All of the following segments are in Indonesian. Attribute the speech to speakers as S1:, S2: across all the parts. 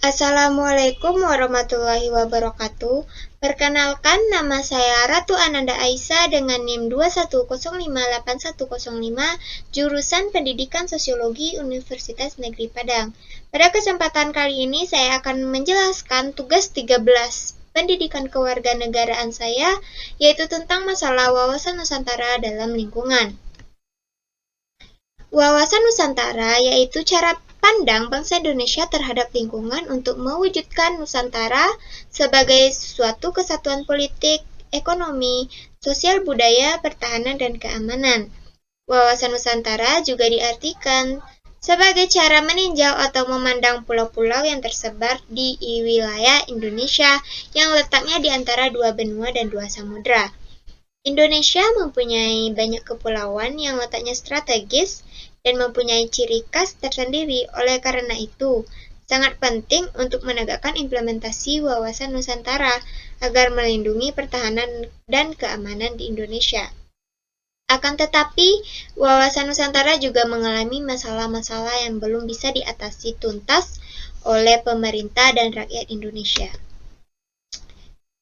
S1: Assalamualaikum warahmatullahi wabarakatuh. Perkenalkan, nama saya Ratu Ananda Aisyah dengan NIM 210581105, jurusan Pendidikan Sosiologi Universitas Negeri Padang. Pada kesempatan kali ini saya akan menjelaskan tugas 13 pendidikan kewarganegaraan saya, yaitu tentang masalah wawasan Nusantara dalam lingkungan. Wawasan Nusantara yaitu cara pandang bangsa Indonesia terhadap lingkungan untuk mewujudkan Nusantara sebagai suatu kesatuan politik, ekonomi, sosial budaya, pertahanan, dan keamanan. Wawasan Nusantara juga diartikan sebagai cara meninjau atau memandang pulau-pulau yang tersebar di wilayah Indonesia yang letaknya di antara dua benua dan dua samudra. Indonesia mempunyai banyak kepulauan yang letaknya strategis dan mempunyai ciri khas tersendiri. Oleh karena itu, sangat penting untuk menegakkan implementasi wawasan Nusantara agar melindungi pertahanan dan keamanan di Indonesia. Akan tetapi, wawasan Nusantara juga mengalami masalah-masalah yang belum bisa diatasi tuntas oleh pemerintah dan rakyat Indonesia.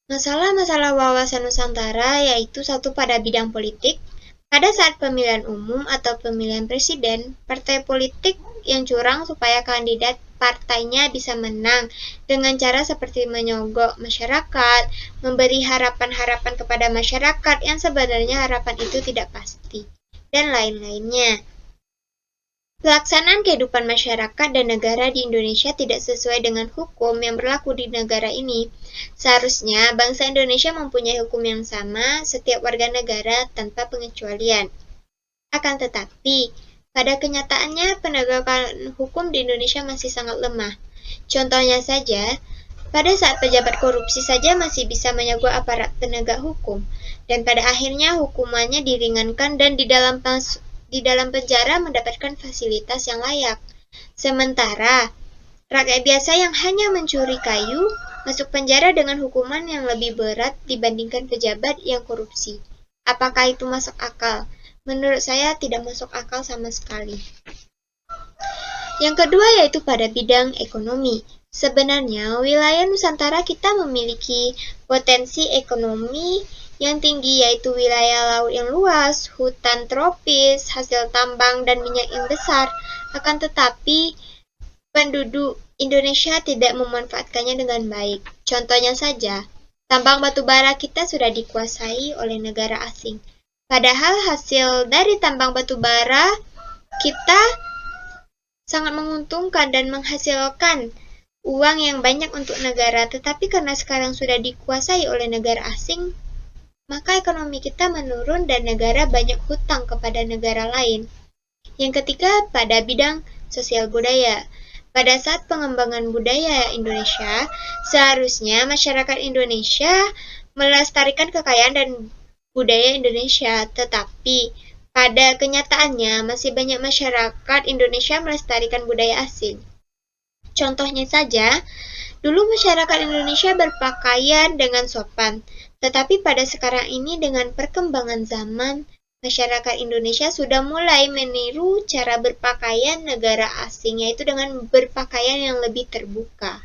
S1: Masalah-masalah wawasan Nusantara yaitu satu pada bidang politik. Pada saat pemilihan umum atau pemilihan presiden, partai politik yang curang supaya kandidat partainya bisa menang dengan cara seperti menyogok masyarakat, memberi harapan-harapan kepada masyarakat yang sebenarnya harapan itu tidak pasti, dan lain-lainnya. Pelaksanaan kehidupan masyarakat dan negara di Indonesia tidak sesuai dengan hukum yang berlaku di negara ini. Seharusnya bangsa Indonesia mempunyai hukum yang sama setiap warga negara tanpa pengecualian. Akan tetapi, pada kenyataannya penegakan hukum di Indonesia masih sangat lemah. Contohnya saja, pada saat pejabat korupsi saja masih bisa menyogok aparat penegak hukum, dan pada akhirnya hukumannya diringankan dan di dalam penjara mendapatkan fasilitas yang layak. Sementara, rakyat biasa yang hanya mencuri kayu masuk penjara dengan hukuman yang lebih berat dibandingkan pejabat yang korupsi. Apakah itu masuk akal? Menurut saya tidak masuk akal sama sekali. Yang kedua yaitu pada bidang ekonomi. Sebenarnya wilayah Nusantara kita memiliki potensi ekonomi yang tinggi, yaitu wilayah laut yang luas, hutan tropis, hasil tambang dan minyak yang besar. Akan tetapi, penduduk Indonesia tidak memanfaatkannya dengan baik. Contohnya saja, tambang batu bara kita sudah dikuasai oleh negara asing. Padahal hasil dari tambang batu bara kita sangat menguntungkan dan menghasilkan uang yang banyak untuk negara, tetapi karena sekarang sudah dikuasai oleh negara asing, maka ekonomi kita menurun dan negara banyak hutang kepada negara lain. Yang ketiga, pada bidang sosial budaya. Pada saat pengembangan budaya Indonesia, seharusnya masyarakat Indonesia melestarikan kekayaan dan budaya Indonesia, tetapi pada kenyataannya masih banyak masyarakat Indonesia melestarikan budaya asing. Contohnya saja, dulu masyarakat Indonesia berpakaian dengan sopan, tetapi pada sekarang ini dengan perkembangan zaman, masyarakat Indonesia sudah mulai meniru cara berpakaian negara asing, yaitu dengan berpakaian yang lebih terbuka.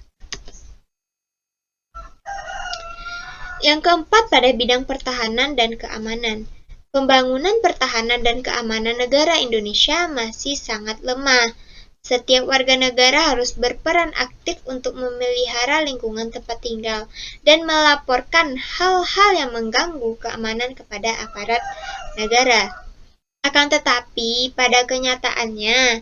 S1: Yang keempat pada bidang pertahanan dan keamanan. Pembangunan pertahanan dan keamanan negara Indonesia masih sangat lemah. Setiap warga negara harus berperan aktif untuk memelihara lingkungan tempat tinggal dan melaporkan hal-hal yang mengganggu keamanan kepada aparat negara. Akan tetapi, pada kenyataannya,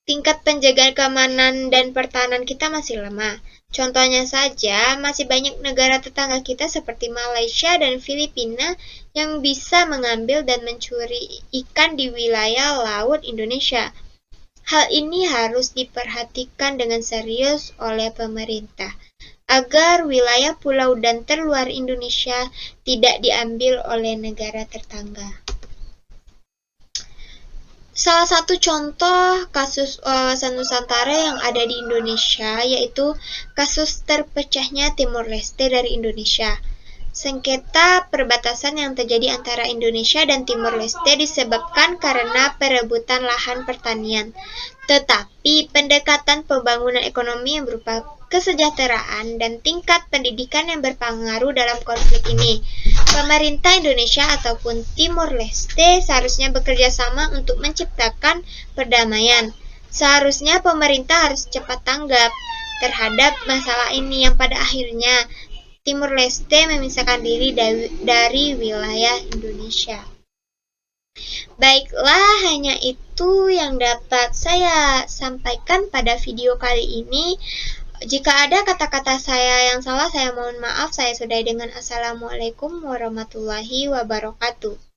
S1: tingkat penjagaan keamanan dan pertahanan kita masih lemah. Contohnya saja, masih banyak negara tetangga kita seperti Malaysia dan Filipina yang bisa mengambil dan mencuri ikan di wilayah laut Indonesia. Hal ini harus diperhatikan dengan serius oleh pemerintah, agar wilayah pulau dan terluar Indonesia tidak diambil oleh negara tetangga. Salah satu contoh kasus wawasan Nusantara yang ada di Indonesia yaitu kasus terpecahnya Timor Leste dari Indonesia. Sengketa perbatasan yang terjadi antara Indonesia dan Timor Leste disebabkan karena perebutan lahan pertanian. Tetapi pendekatan pembangunan ekonomi yang berupa kesejahteraan, dan tingkat pendidikan yang berpengaruh dalam konflik ini. Pemerintah Indonesia ataupun Timor Leste seharusnya bekerja sama untuk menciptakan perdamaian. Seharusnya pemerintah harus cepat tanggap terhadap masalah ini yang pada akhirnya Timor Leste memisahkan diri dari wilayah Indonesia. Baiklah, hanya itu yang dapat saya sampaikan pada video kali ini. Jika ada kata-kata saya yang salah, saya mohon maaf. Saya sudahi dengan Assalamualaikum warahmatullahi wabarakatuh.